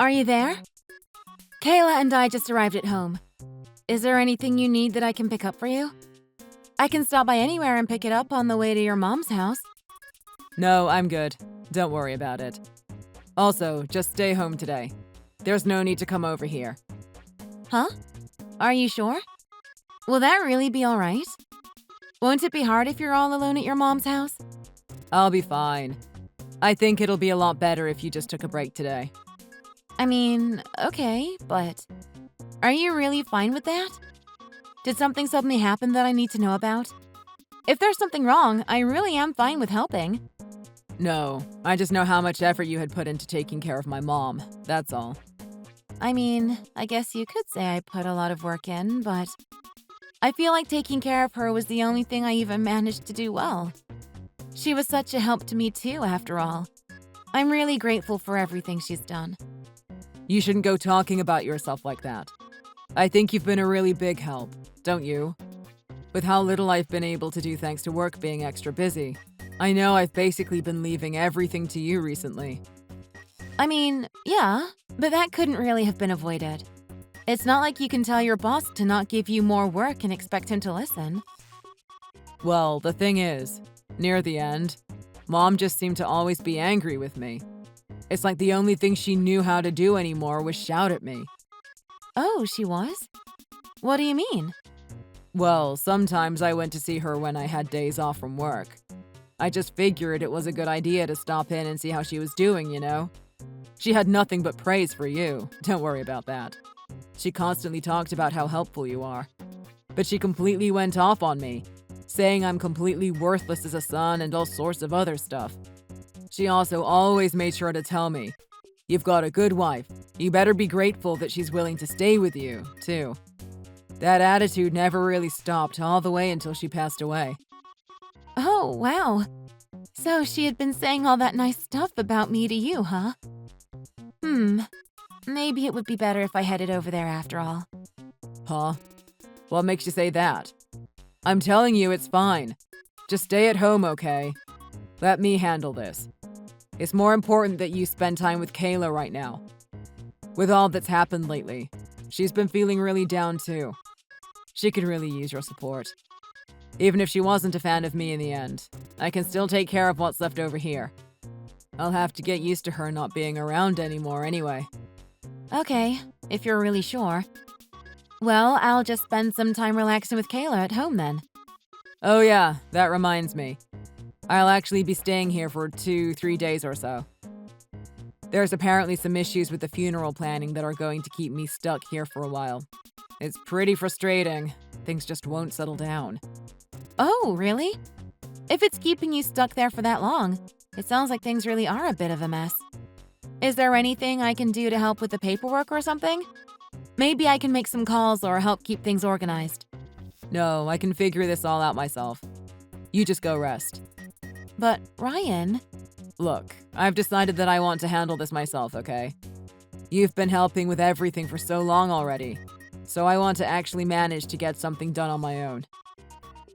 Are you there? Kayla and I just arrived at home. Is there anything you need that I can pick up for you? I can stop by anywhere and pick it up on the way to your mom's house. No, I'm good. Don't worry about it. Also, just stay home today. There's no need to come over here. Huh? Are you sure? Will that really be all right? Won't it be hard if you're all alone at your mom's house? I'll be fine. I think it'll be a lot better if you just took a break today. I mean, okay, but are you really fine with that? Did something suddenly happen that I need to know about? If there's something wrong, I really am fine with helping. No, I just know how much effort you had put into taking care of my mom, that's all. I mean, I guess you could say I put a lot of work in, but I feel like taking care of her was the only thing I even managed to do well. She was such a help to me too, after all. I'm really grateful for everything she's done. You shouldn't go talking about yourself like that. I think you've been a really big help, don't you? With how little I've been able to do thanks to work being extra busy, I know I've basically been leaving everything to you recently. I mean, yeah, but that couldn't really have been avoided. It's not like you can tell your boss to not give you more work and expect him to listen. Well, the thing is, near the end, Mom just seemed to always be angry with me. It's like the only thing she knew how to do anymore was shout at me. Oh, she was? What do you mean? Well, sometimes I went to see her when I had days off from work. I just figured it was a good idea to stop in and see how she was doing, you know? She had nothing but praise for you, don't worry about that. She constantly talked about how helpful you are. But she completely went off on me, saying I'm completely worthless as a son and all sorts of other stuff. She also always made sure to tell me, "You've got a good wife. You better be grateful that she's willing to stay with you, too." That attitude never really stopped all the way until she passed away. Oh, wow. So she had been saying all that nice stuff about me to you, huh? Maybe it would be better if I headed over there after all. Huh? What makes you say that? I'm telling you it's fine. Just stay at home, okay? Let me handle this. It's more important that you spend time with Kayla right now. With all that's happened lately, she's been feeling really down too. She could really use your support. Even if she wasn't a fan of me in the end, I can still take care of what's left over here. I'll have to get used to her not being around anymore anyway. Okay, if you're really sure. Well, I'll just spend some time relaxing with Kayla at home then. Oh yeah, that reminds me. I'll actually be staying here for 2-3 days or so. There's apparently some issues with the funeral planning that are going to keep me stuck here for a while. It's pretty frustrating. Things just won't settle down. Oh, really? If it's keeping you stuck there for that long, it sounds like things really are a bit of a mess. Is there anything I can do to help with the paperwork or something? Maybe I can make some calls or help keep things organized. No, I can figure this all out myself. You just go rest. But, Ryan… Look, I've decided that I want to handle this myself, okay? You've been helping with everything for so long already, so I want to actually manage to get something done on my own.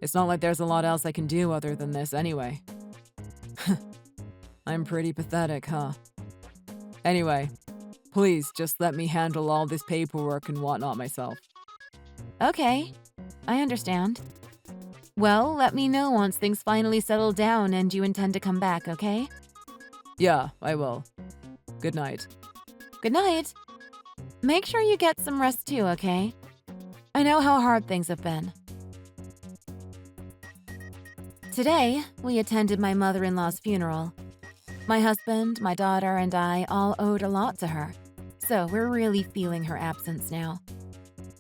It's not like there's a lot else I can do other than this anyway. I'm pretty pathetic, huh? Anyway, please just let me handle all this paperwork and whatnot myself. Okay, I understand. Well, let me know once things finally settle down and you intend to come back, okay? Yeah, I will. Good night. Good night. Make sure you get some rest too, okay? I know how hard things have been. Today, we attended my mother-in-law's funeral. My husband, my daughter, and I all owed a lot to her, so we're really feeling her absence now.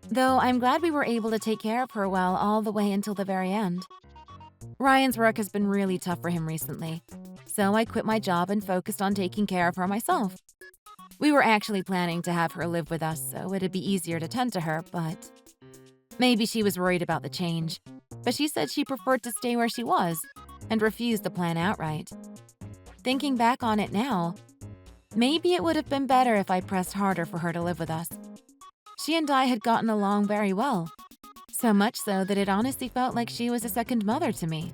Though I'm glad we were able to take care of her well all the way until the very end. Ryan's work has been really tough for him recently, so I quit my job and focused on taking care of her myself. We were actually planning to have her live with us so it'd be easier to tend to her, but maybe she was worried about the change. But she said she preferred to stay where she was and refused the plan outright. Thinking back on it now, maybe it would have been better if I pressed harder for her to live with us. She and I had gotten along very well, so much so that it honestly felt like she was a second mother to me.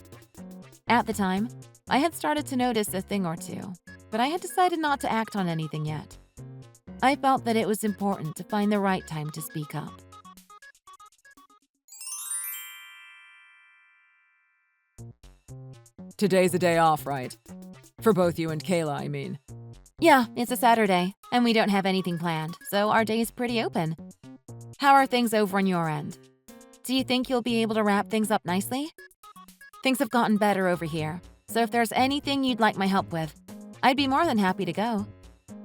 At the time, I had started to notice a thing or two, but I had decided not to act on anything yet. I felt that it was important to find the right time to speak up. Today's a day off, right? For both you and Kayla, I mean. Yeah, it's a Saturday, and we don't have anything planned, so our day is pretty open. How are things over on your end? Do you think you'll be able to wrap things up nicely? Things have gotten better over here, so if there's anything you'd like my help with, I'd be more than happy to go.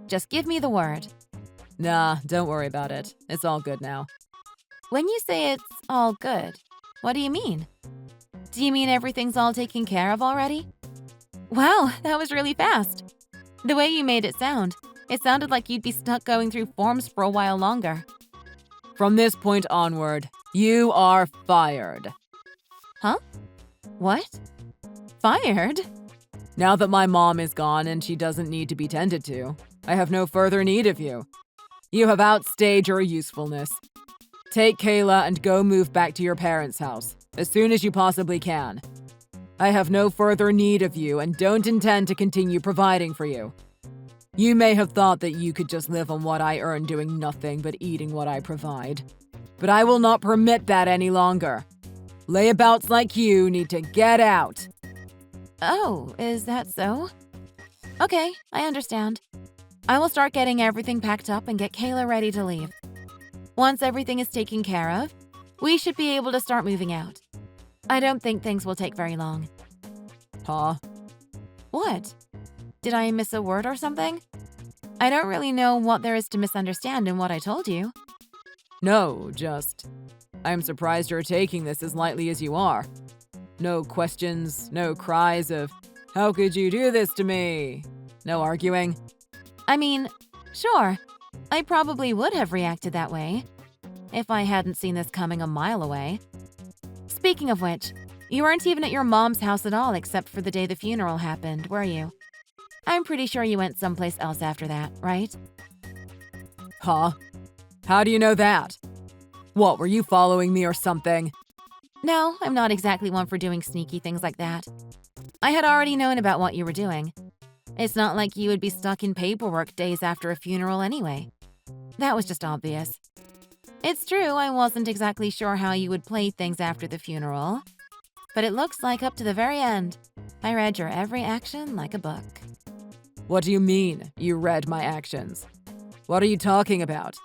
Just give me the word. Nah, don't worry about it. It's all good now. When you say it's all good, what do you mean? Do you mean everything's all taken care of already? Wow, that was really fast. The way you made it sounded like you'd be stuck going through forms for a while longer. From this point onward, you are fired. Huh? What? Fired? Now that my mom is gone and she doesn't need to be tended to, I have no further need of you. You have outstayed your usefulness. Take Kayla and go move back to your parents' house as soon as you possibly can. I have no further need of you and don't intend to continue providing for you. You may have thought that you could just live on what I earn doing nothing but eating what I provide. But I will not permit that any longer. Layabouts like you need to get out. Oh, is that so? Okay, I understand. I will start getting everything packed up and get Kayla ready to leave. Once everything is taken care of, we should be able to start moving out. I don't think things will take very long. Huh? What? Did I miss a word or something? I don't really know what there is to misunderstand in what I told you. No, I'm surprised you're taking this as lightly as you are. No questions, no cries of, "How could you do this to me?" No arguing. I mean, sure, I probably would have reacted that way if I hadn't seen this coming a mile away. Speaking of which, you weren't even at your mom's house at all except for the day the funeral happened, were you? I'm pretty sure you went someplace else after that, right? Huh? How do you know that? What, were you following me or something? No, I'm not exactly one for doing sneaky things like that. I had already known about what you were doing. It's not like you would be stuck in paperwork days after a funeral anyway. That was just obvious. It's true, I wasn't exactly sure how you would play things after the funeral, but it looks like up to the very end, I read your every action like a book. What do you mean, you read my actions? What are you talking about?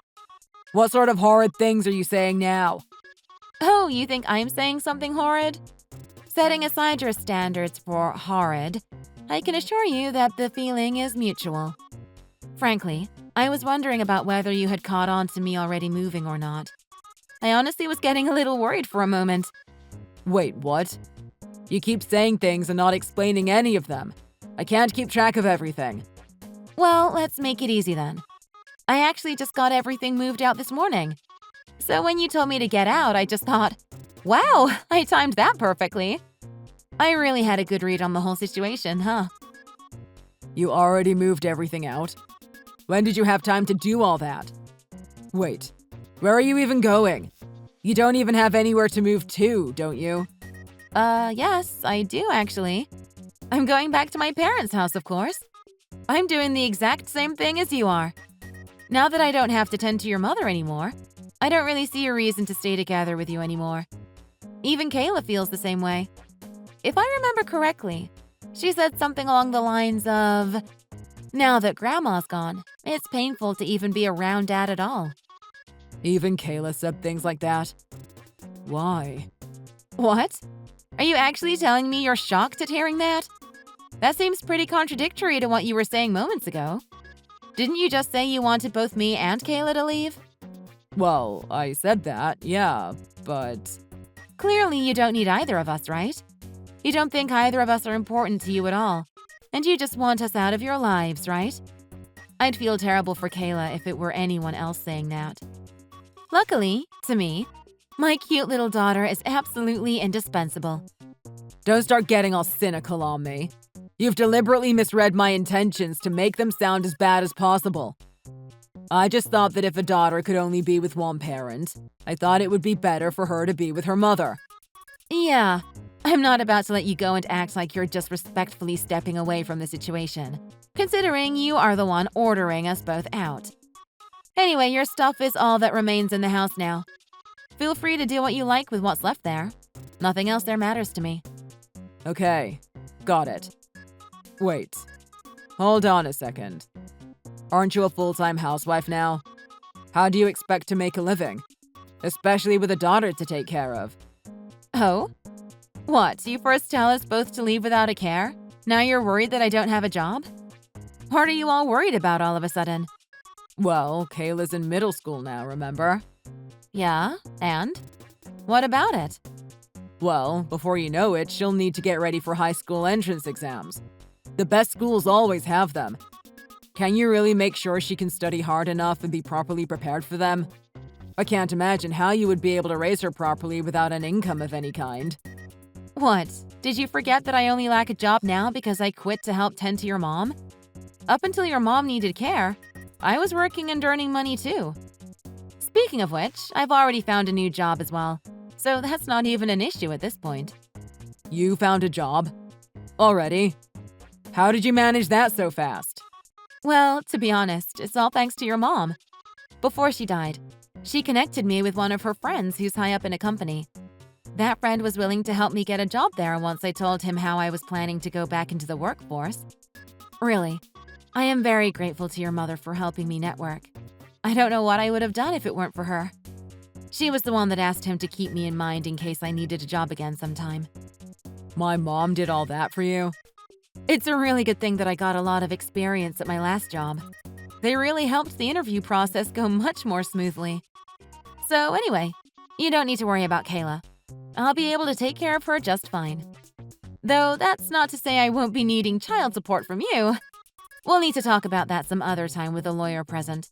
What sort of horrid things are you saying now? Oh, you think I'm saying something horrid? Setting aside your standards for horrid, I can assure you that the feeling is mutual. Frankly, I was wondering about whether you had caught on to me already moving or not. I honestly was getting a little worried for a moment. Wait, what? You keep saying things and not explaining any of them. I can't keep track of everything. Well, let's make it easy then. I actually just got everything moved out this morning. So when you told me to get out, I just thought, wow, I timed that perfectly. I really had a good read on the whole situation, huh? You already moved everything out? When did you have time to do all that? Wait, where are you even going? You don't even have anywhere to move to, don't you? Yes, I do actually. I'm going back to my parents' house, of course. I'm doing the exact same thing as you are. Now that I don't have to tend to your mother anymore, I don't really see a reason to stay together with you anymore. Even Kayla feels the same way. If I remember correctly, she said something along the lines of, "Now that Grandma's gone, it's painful to even be around Dad at all." Even Kayla said things like that. Why? What? Are you actually telling me you're shocked at hearing that? That seems pretty contradictory to what you were saying moments ago. Didn't you just say you wanted both me and Kayla to leave? Well, I said that, yeah, but... Clearly you don't need either of us, right? You don't think either of us are important to you at all, and you just want us out of your lives, right? I'd feel terrible for Kayla if it were anyone else saying that. Luckily, to me, my cute little daughter is absolutely indispensable. Don't start getting all cynical on me. You've deliberately misread my intentions to make them sound as bad as possible. I just thought that if a daughter could only be with one parent, I thought it would be better for her to be with her mother. Yeah, I'm not about to let you go and act like you're just respectfully stepping away from the situation, considering you are the one ordering us both out. Anyway, your stuff is all that remains in the house now. Feel free to do what you like with what's left there. Nothing else there matters to me. Okay, got it. Wait, hold on a second. Aren't you a full-time housewife now? How do you expect to make a living? Especially with a daughter to take care of. Oh? What, you first tell us both to leave without a care? Now you're worried that I don't have a job? What are you all worried about all of a sudden? Well, Kayla's in middle school now, remember? Yeah, and? What about it? Well, before you know it, she'll need to get ready for high school entrance exams. The best schools always have them. Can you really make sure she can study hard enough and be properly prepared for them? I can't imagine how you would be able to raise her properly without an income of any kind. What? Did you forget that I only lack a job now because I quit to help tend to your mom? Up until your mom needed care, I was working and earning money too. Speaking of which, I've already found a new job as well, so that's not even an issue at this point. You found a job? Already? How did you manage that so fast? Well, to be honest, it's all thanks to your mom. Before she died, she connected me with one of her friends who's high up in a company. That friend was willing to help me get a job there once I told him how I was planning to go back into the workforce. Really, I am very grateful to your mother for helping me network. I don't know what I would have done if it weren't for her. She was the one that asked him to keep me in mind in case I needed a job again sometime. My mom did all that for you? It's a really good thing that I got a lot of experience at my last job. They really helped the interview process go much more smoothly. So anyway, you don't need to worry about Kayla. I'll be able to take care of her just fine. Though that's not to say I won't be needing child support from you. We'll need to talk about that some other time with a lawyer present.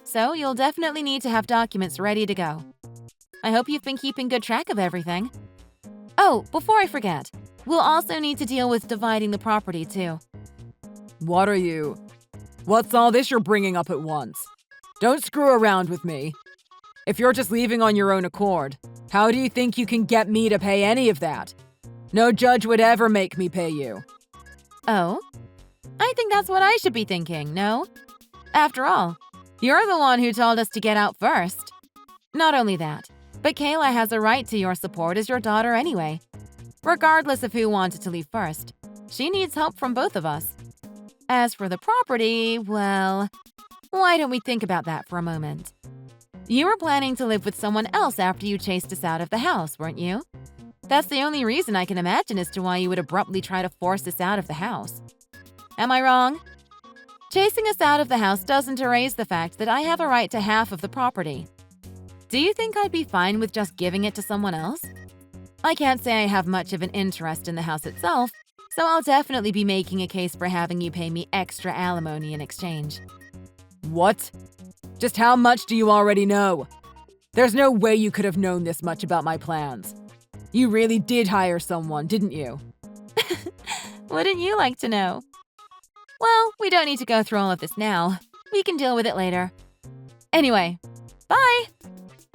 So you'll definitely need to have documents ready to go. I hope you've been keeping good track of everything. Oh, before I forget, we'll also need to deal with dividing the property too. What's all this you're bringing up at once? Don't screw around with me. If you're just leaving on your own accord, how do you think you can get me to pay any of that? No judge would ever make me pay you. Oh? I think that's what I should be thinking, no? After all, you're the one who told us to get out first. Not only that, but Kayla has a right to your support as your daughter anyway. Regardless of who wanted to leave first, she needs help from both of us. As for the property, well, why don't we think about that for a moment? You were planning to live with someone else after you chased us out of the house, weren't you? That's the only reason I can imagine as to why you would abruptly try to force us out of the house. Am I wrong? Chasing us out of the house doesn't erase the fact that I have a right to half of the property. Do you think I'd be fine with just giving it to someone else? I can't say I have much of an interest in the house itself, so I'll definitely be making a case for having you pay me extra alimony in exchange. What? Just how much do you already know? There's no way you could have known this much about my plans. You really did hire someone, didn't you? Wouldn't you like to know? Well, we don't need to go through all of this now. We can deal with it later. Anyway, bye!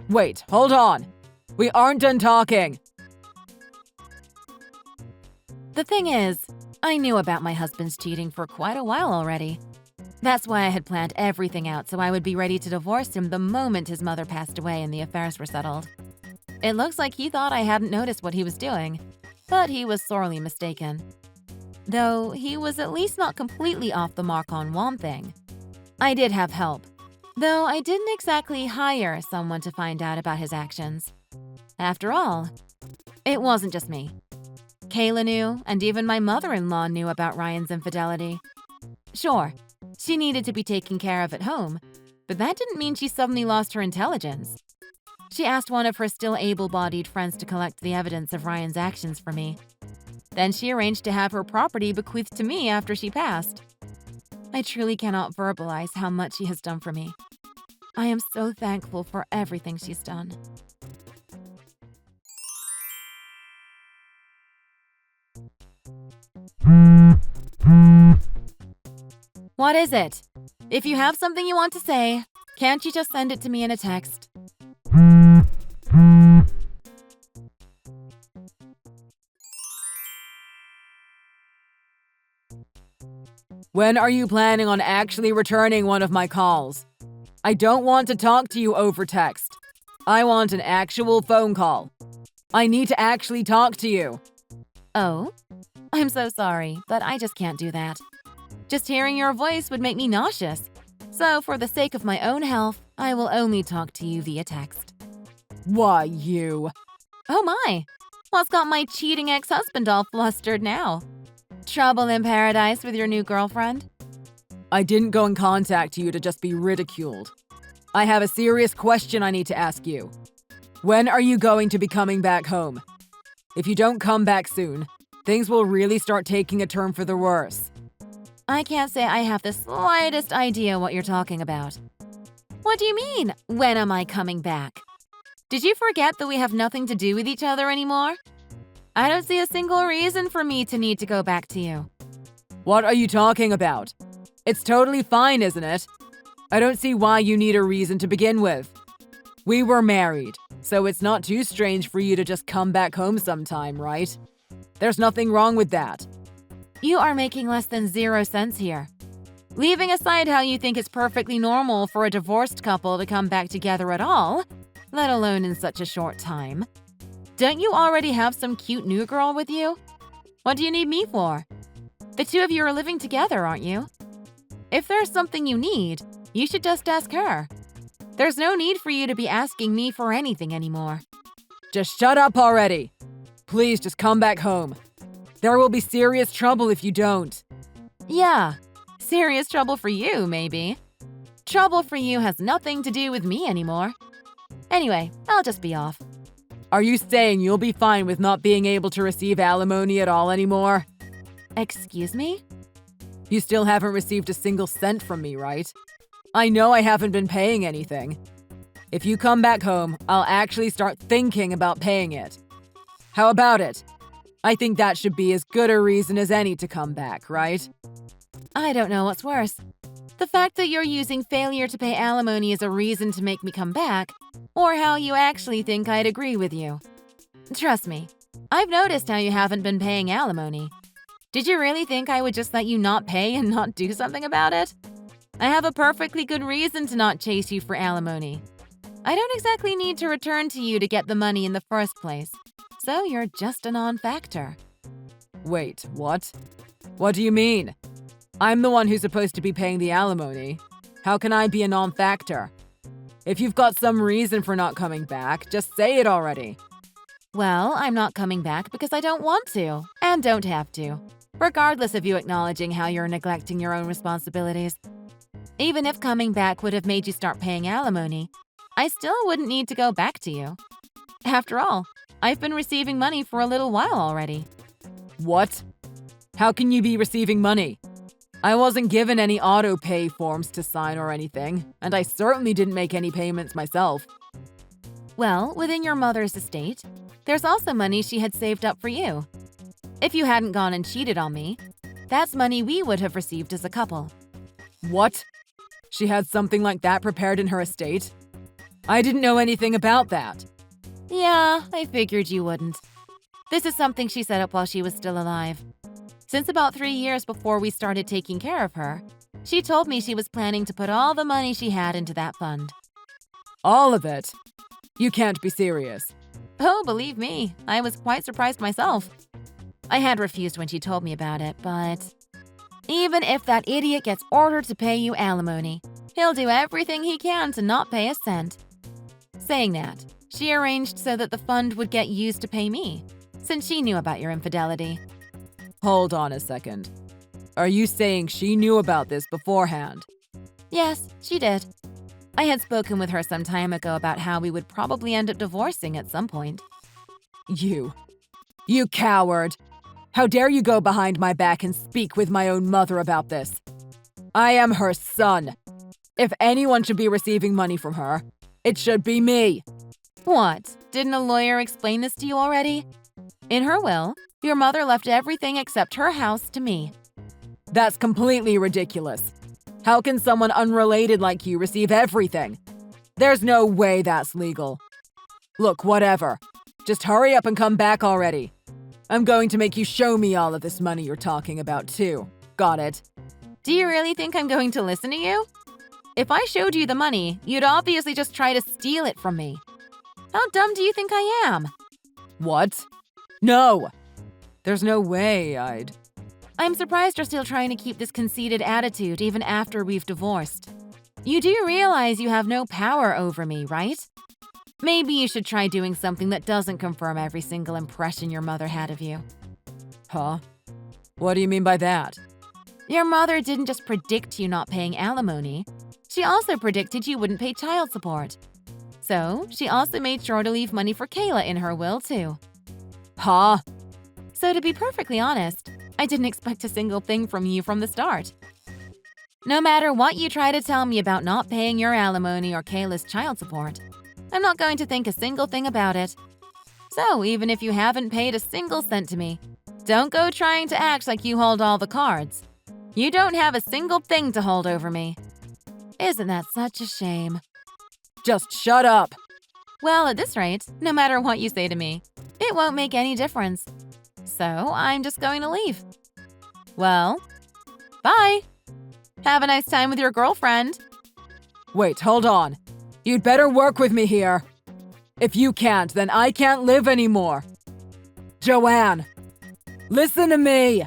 Wait, hold on. We aren't done talking. The thing is, I knew about my husband's cheating for quite a while already. That's why I had planned everything out so I would be ready to divorce him the moment his mother passed away and the affairs were settled. It looks like he thought I hadn't noticed what he was doing, but he was sorely mistaken. Though he was at least not completely off the mark on one thing. I did have help, though I didn't exactly hire someone to find out about his actions. After all, it wasn't just me. Kayla knew, and even my mother-in-law knew about Ryan's infidelity. Sure, she needed to be taken care of at home, but that didn't mean she suddenly lost her intelligence. She asked one of her still able-bodied friends to collect the evidence of Ryan's actions for me. Then she arranged to have her property bequeathed to me after she passed. I truly cannot verbalize how much she has done for me. I am so thankful for everything she's done. What is it? If you have something you want to say, can't you just send it to me in a text? When are you planning on actually returning one of my calls? I don't want to talk to you over text. I want an actual phone call. I need to actually talk to you. Oh? I'm so sorry, but I just can't do that. Just hearing your voice would make me nauseous. So, for the sake of my own health, I will only talk to you via text. Why, you? Oh my! What's got my cheating ex-husband all flustered now? Trouble in paradise with your new girlfriend? I didn't go and contact you to just be ridiculed. I have a serious question I need to ask you. When are you going to be coming back home? If you don't come back soon, things will really start taking a turn for the worse. I can't say I have the slightest idea what you're talking about. What do you mean, when am I coming back? Did you forget that we have nothing to do with each other anymore? I don't see a single reason for me to need to go back to you. What are you talking about? It's totally fine, isn't it? I don't see why you need a reason to begin with. We were married, so it's not too strange for you to just come back home sometime, right? There's nothing wrong with that. You are making less than 0 sense here. Leaving aside how you think it's perfectly normal for a divorced couple to come back together at all, let alone in such a short time. Don't you already have some cute new girl with you? What do you need me for? The two of you are living together, aren't you? If there's something you need, you should just ask her. There's no need for you to be asking me for anything anymore. Just shut up already. Please just come back home. There will be serious trouble if you don't. Yeah, serious trouble for you, maybe. Trouble for you has nothing to do with me anymore. Anyway, I'll just be off. Are you saying you'll be fine with not being able to receive alimony at all anymore? Excuse me? You still haven't received a single cent from me, right? I know I haven't been paying anything. If you come back home, I'll actually start thinking about paying it. How about it? I think that should be as good a reason as any to come back, right? I don't know what's worse. The fact that you're using failure to pay alimony as a reason to make me come back, or how you actually think I'd agree with you. Trust me, I've noticed how you haven't been paying alimony. Did you really think I would just let you not pay and not do something about it? I have a perfectly good reason to not chase you for alimony. I don't exactly need to return to you to get the money in the first place, so you're just a non-factor. Wait, what? What do you mean? I'm the one who's supposed to be paying the alimony. How can I be a non-factor? If you've got some reason for not coming back, just say it already. Well, I'm not coming back because I don't want to, and don't have to, regardless of you acknowledging how you're neglecting your own responsibilities. Even if coming back would have made you start paying alimony, I still wouldn't need to go back to you. After all, I've been receiving money for a little while already. What? How can you be receiving money? I wasn't given any auto-pay forms to sign or anything, and I certainly didn't make any payments myself. Well, within your mother's estate, there's also money she had saved up for you. If you hadn't gone and cheated on me, that's money we would have received as a couple. What? She had something like that prepared in her estate? I didn't know anything about that. Yeah, I figured you wouldn't. This is something she set up while she was still alive. Since about 3 years before we started taking care of her, she told me she was planning to put all the money she had into that fund. All of it? You can't be serious. Oh, believe me, I was quite surprised myself. I had refused when she told me about it, but even if that idiot gets ordered to pay you alimony, he'll do everything he can to not pay a cent. Saying that, she arranged so that the fund would get used to pay me, since she knew about your infidelity. Hold on a second. Are you saying she knew about this beforehand? Yes, she did. I had spoken with her some time ago about how we would probably end up divorcing at some point. You coward! How dare you go behind my back and speak with my own mother about this? I am her son. If anyone should be receiving money from her, it should be me. What? Didn't a lawyer explain this to you already? In her will, your mother left everything except her house to me. That's completely ridiculous. How can someone unrelated like you receive everything? There's no way that's legal. Look, whatever. Just hurry up and come back already. I'm going to make you show me all of this money you're talking about, too. Got it? Do you really think I'm going to listen to you? If I showed you the money, you'd obviously just try to steal it from me. How dumb do you think I am? What? No! There's no way I'd… I'm surprised you're still trying to keep this conceited attitude even after we've divorced. You do realize you have no power over me, right? Maybe you should try doing something that doesn't confirm every single impression your mother had of you. Huh? What do you mean by that? Your mother didn't just predict you not paying alimony. She also predicted you wouldn't pay child support. So, she also made sure to leave money for Kayla in her will, too. Huh? So to be perfectly honest, I didn't expect a single thing from you from the start. No matter what you try to tell me about not paying your alimony or Kayla's child support, I'm not going to think a single thing about it. So even if you haven't paid a single cent to me, don't go trying to act like you hold all the cards. You don't have a single thing to hold over me. Isn't that such a shame? Just shut up! Well, at this rate, no matter what you say to me, it won't make any difference. So I'm just going to leave. Well, bye! Have a nice time with your girlfriend. Wait, hold on. You'd better work with me here. If you can't, then I can't live anymore. Joanne, listen to me!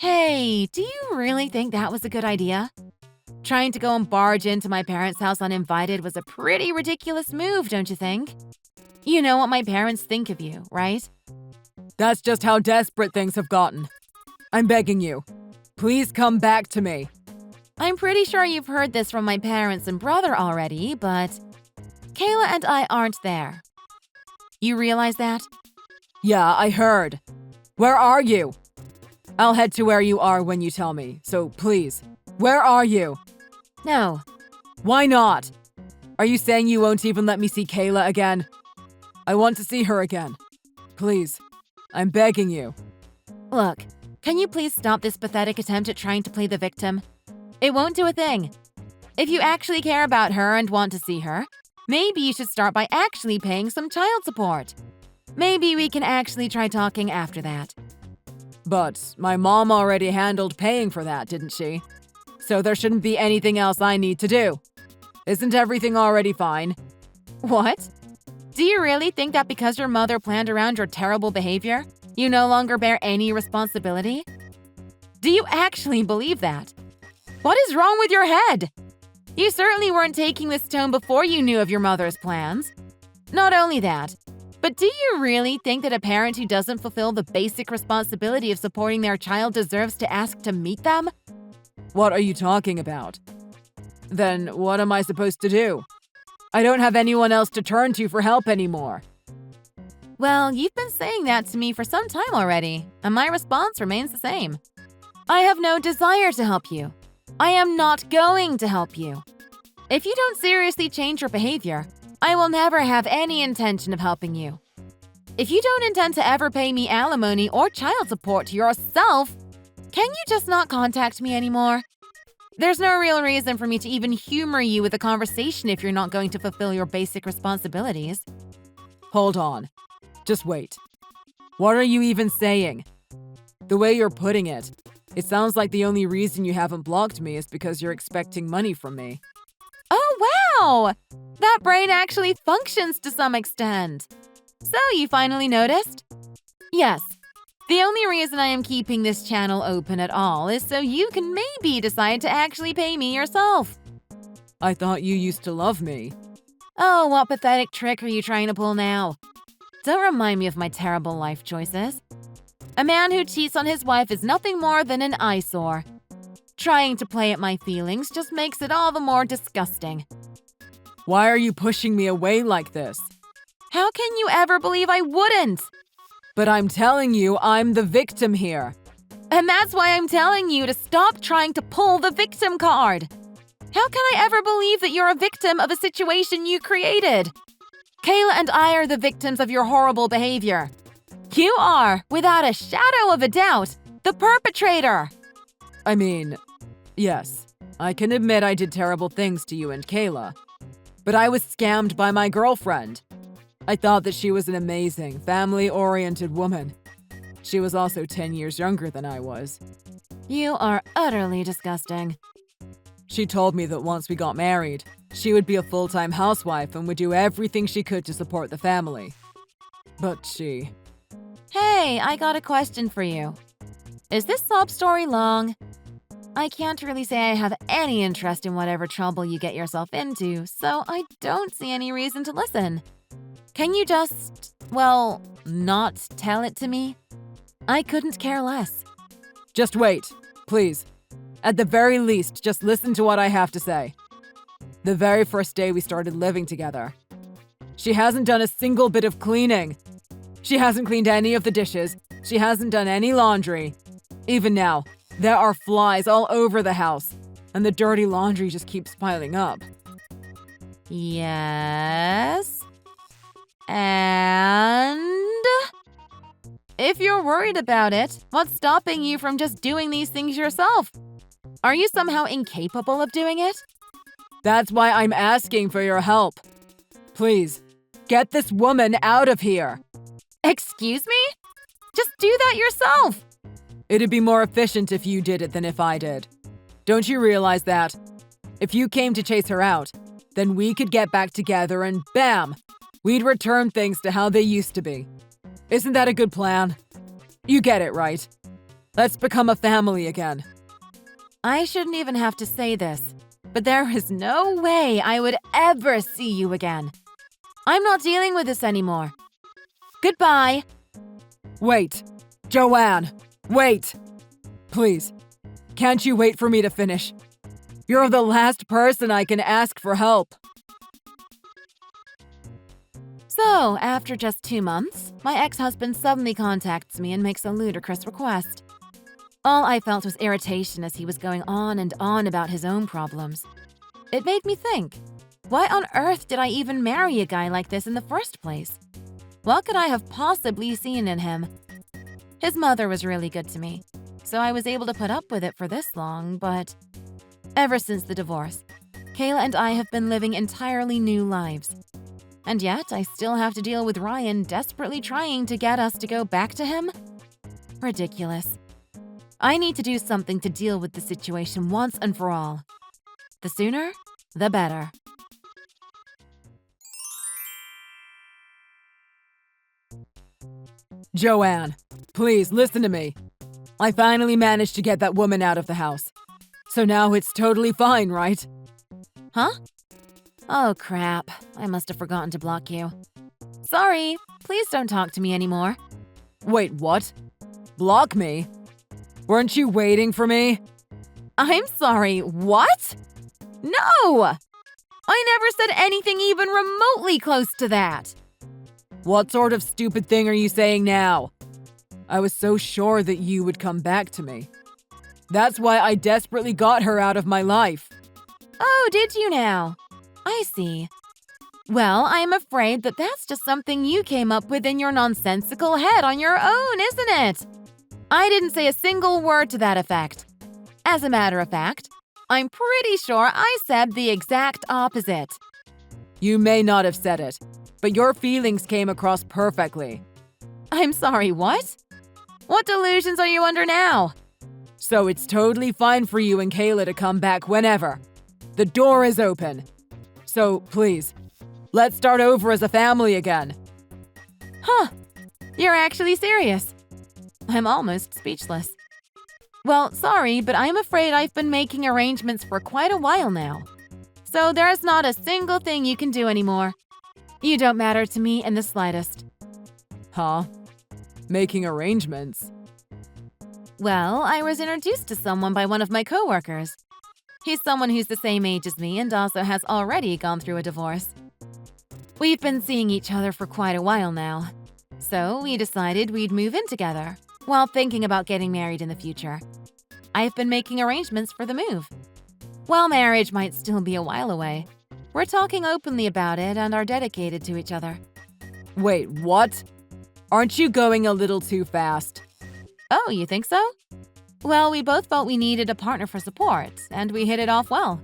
Hey, do you really think that was a good idea? Trying to go and barge into my parents' house uninvited was a pretty ridiculous move, don't you think? You know what my parents think of you, right? That's just how desperate things have gotten. I'm begging you. Please come back to me. I'm pretty sure you've heard this from my parents and brother already, but Kayla and I aren't there. You realize that? Yeah, I heard. Where are you? I'll head to where you are when you tell me, so please, where are you? No. Why not? Are you saying you won't even let me see Kayla again? I want to see her again. Please, I'm begging you. Look, can you please stop this pathetic attempt at trying to play the victim? It won't do a thing. If you actually care about her and want to see her, maybe you should start by actually paying some child support. Maybe we can actually try talking after that. But my mom already handled paying for that, didn't she? So there shouldn't be anything else I need to do. Isn't everything already fine? What? Do you really think that because your mother planned around your terrible behavior, you no longer bear any responsibility? Do you actually believe that? What is wrong with your head? You certainly weren't taking this tone before you knew of your mother's plans. Not only that, but do you really think that a parent who doesn't fulfill the basic responsibility of supporting their child deserves to ask to meet them? What are you talking about? Then what am I supposed to do? I don't have anyone else to turn to for help anymore. Well, you've been saying that to me for some time already, and my response remains the same. I have no desire to help you. I am not going to help you. If you don't seriously change your behavior, I will never have any intention of helping you. If you don't intend to ever pay me alimony or child support to yourself, can you just not contact me anymore? There's no real reason for me to even humor you with a conversation if you're not going to fulfill your basic responsibilities. Hold on. Just wait. What are you even saying? The way you're putting it, it sounds like the only reason you haven't blocked me is because you're expecting money from me. Oh, wow! That brain actually functions to some extent. So you finally noticed? Yes. The only reason I am keeping this channel open at all is so you can maybe decide to actually pay me yourself. I thought you used to love me. Oh, what pathetic trick are you trying to pull now? Don't remind me of my terrible life choices. A man who cheats on his wife is nothing more than an eyesore. Trying to play at my feelings just makes it all the more disgusting. Why are you pushing me away like this? How can you ever believe I wouldn't? But I'm telling you, I'm the victim here. And that's why I'm telling you to stop trying to pull the victim card. How can I ever believe that you're a victim of a situation you created? Kayla and I are the victims of your horrible behavior. You are, without a shadow of a doubt, the perpetrator. I mean, yes, I can admit I did terrible things to you and Kayla. But I was scammed by my girlfriend. I thought that she was an amazing, family-oriented woman. She was also 10 years younger than I was. You are utterly disgusting. She told me that once we got married, she would be a full-time housewife and would do everything she could to support the family. But she... Hey, I got a question for you. Is this sob story long? I can't really say I have any interest in whatever trouble you get yourself into, so I don't see any reason to listen. Can you just, well, not tell it to me? I couldn't care less. Just wait, please. At the very least, just listen to what I have to say. The very first day we started living together, she hasn't done a single bit of cleaning. She hasn't cleaned any of the dishes. She hasn't done any laundry. Even now, there are flies all over the house, and the dirty laundry just keeps piling up. Yes? And? If you're worried about it, what's stopping you from just doing these things yourself? Are you somehow incapable of doing it? That's why I'm asking for your help. Please, get this woman out of here. Excuse me? Just do that yourself. It'd be more efficient if you did it than if I did. Don't you realize that? If you came to chase her out, then we could get back together and bam! We'd return things to how they used to be. Isn't that a good plan? You get it, right? Let's become a family again. I shouldn't even have to say this, but there is no way I would ever see you again. I'm not dealing with this anymore. Goodbye. Wait. Joanne, wait. Please, can't you wait for me to finish? You're the last person I can ask for help. So, after just 2 months, my ex-husband suddenly contacts me and makes a ludicrous request. All I felt was irritation as he was going on and on about his own problems. It made me think, why on earth did I even marry a guy like this in the first place? What could I have possibly seen in him? His mother was really good to me, so I was able to put up with it for this long, but ever since the divorce, Kayla and I have been living entirely new lives. And yet, I still have to deal with Ryan desperately trying to get us to go back to him? Ridiculous. I need to do something to deal with the situation once and for all. The sooner, the better. Joanne, please listen to me. I finally managed to get that woman out of the house. So now it's totally fine, right? Huh? Oh crap, I must have forgotten to block you. Sorry, please don't talk to me anymore. Wait, what? Block me? Weren't you waiting for me? I'm sorry, what? No! I never said anything even remotely close to that. What sort of stupid thing are you saying now? I was so sure that you would come back to me. That's why I desperately got her out of my life. Oh, did you now? I see. Well, I'm afraid that that's just something you came up with in your nonsensical head on your own, isn't it? I didn't say a single word to that effect. As a matter of fact, I'm pretty sure I said the exact opposite. You may not have said it, but your feelings came across perfectly. I'm sorry, what? What delusions are you under now? So it's totally fine for you and Kayla to come back whenever. The door is open. So please, let's start over as a family again. Huh, you're actually serious. I'm almost speechless. Well, sorry, but I'm afraid I've been making arrangements for quite a while now. So there's not a single thing you can do anymore. You don't matter to me in the slightest. Huh? Making arrangements? Well, I was introduced to someone by one of my coworkers. He's someone who's the same age as me and also has already gone through a divorce. We've been seeing each other for quite a while now. So we decided we'd move in together, while thinking about getting married in the future. I've been making arrangements for the move. While marriage might still be a while away, we're talking openly about it and are dedicated to each other. Wait, what? Aren't you going a little too fast? Oh, you think so? Well, we both felt we needed a partner for support, and we hit it off well.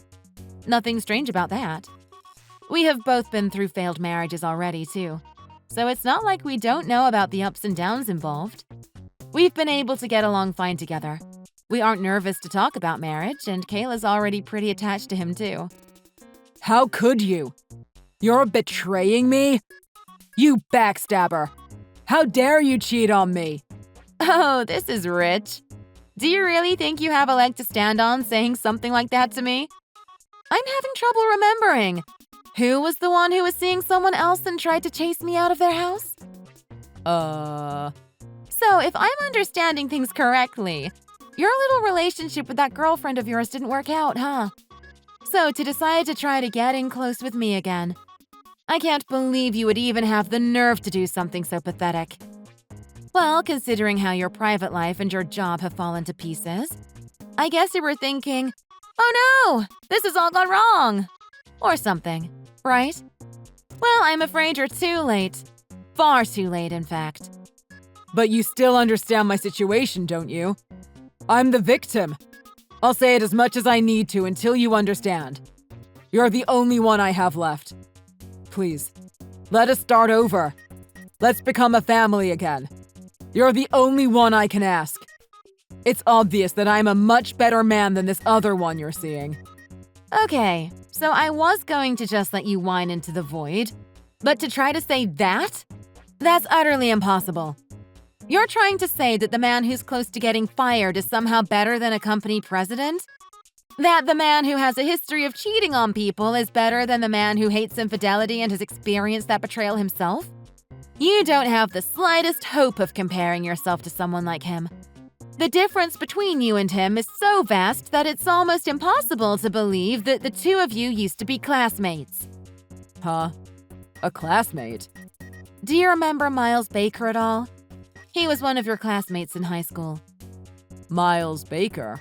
Nothing strange about that. We have both been through failed marriages already, too. So it's not like we don't know about the ups and downs involved. We've been able to get along fine together. We aren't nervous to talk about marriage, and Kayla's already pretty attached to him too. How could you? You're betraying me? You backstabber! How dare you cheat on me? Oh, this is rich. Do you really think you have a leg to stand on saying something like that to me? I'm having trouble remembering. Who was the one who was seeing someone else and tried to chase me out of their house? So, if I'm understanding things correctly, your little relationship with that girlfriend of yours didn't work out, huh? So, to decide to try to get in close with me again. I can't believe you would even have the nerve to do something so pathetic. Well, considering how your private life and your job have fallen to pieces, I guess you were thinking, oh no, this has all gone wrong, or something, right? Well, I'm afraid you're too late. Far too late, in fact. But you still understand my situation, don't you? I'm the victim. I'll say it as much as I need to until you understand. You're the only one I have left. Please, let us start over. Let's become a family again. You're the only one I can ask. It's obvious that I'm a much better man than this other one you're seeing. Okay, so I was going to just let you whine into the void, but to try to say that? That's utterly impossible. You're trying to say that the man who's close to getting fired is somehow better than a company president? That the man who has a history of cheating on people is better than the man who hates infidelity and has experienced that betrayal himself? You don't have the slightest hope of comparing yourself to someone like him. The difference between you and him is so vast that it's almost impossible to believe that the two of you used to be classmates. Huh? A classmate? Do you remember Miles Baker at all? He was one of your classmates in high school. Miles Baker?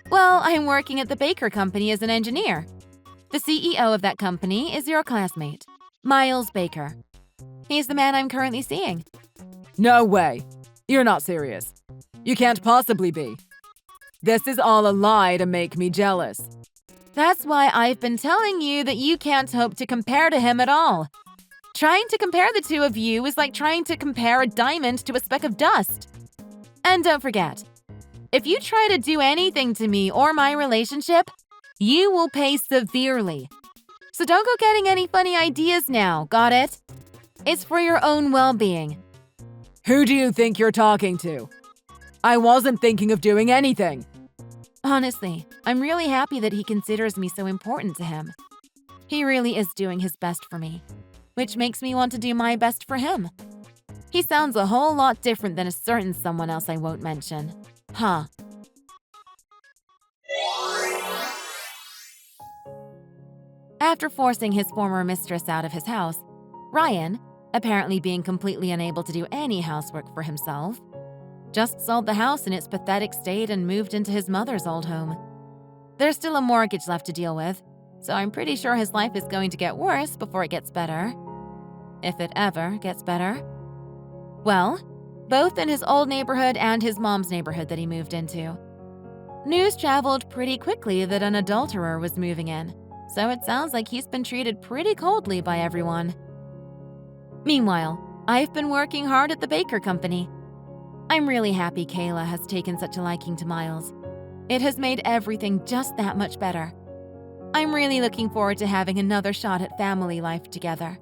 Well, I'm working at the Baker Company as an engineer. The CEO of that company is your classmate, Miles Baker. He's the man I'm currently seeing. No way. You're not serious. You can't possibly be. This is all a lie to make me jealous. That's why I've been telling you that you can't hope to compare to him at all. Trying to compare the two of you is like trying to compare a diamond to a speck of dust. And don't forget, if you try to do anything to me or my relationship, you will pay severely. So don't go getting any funny ideas now, got it? It's for your own well-being. Who do you think you're talking to? I wasn't thinking of doing anything. Honestly, I'm really happy that he considers me so important to him. He really is doing his best for me, which makes me want to do my best for him. He sounds a whole lot different than a certain someone else I won't mention. Huh. After forcing his former mistress out of his house, Ryan, apparently being completely unable to do any housework for himself, just sold the house in its pathetic state and moved into his mother's old home. There's still a mortgage left to deal with, so I'm pretty sure his life is going to get worse before it gets better. If it ever gets better. Well, both in his old neighborhood and his mom's neighborhood that he moved into. News traveled pretty quickly that an adulterer was moving in, so it sounds like he's been treated pretty coldly by everyone. Meanwhile, I've been working hard at the Baker Company. I'm really happy Kayla has taken such a liking to Miles. It has made everything just that much better. I'm really looking forward to having another shot at family life together.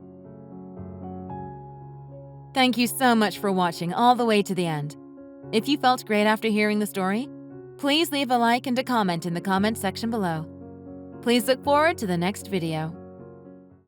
Thank you so much for watching all the way to the end. If you felt great after hearing the story, please leave a like and a comment in the comment section below. Please look forward to the next video.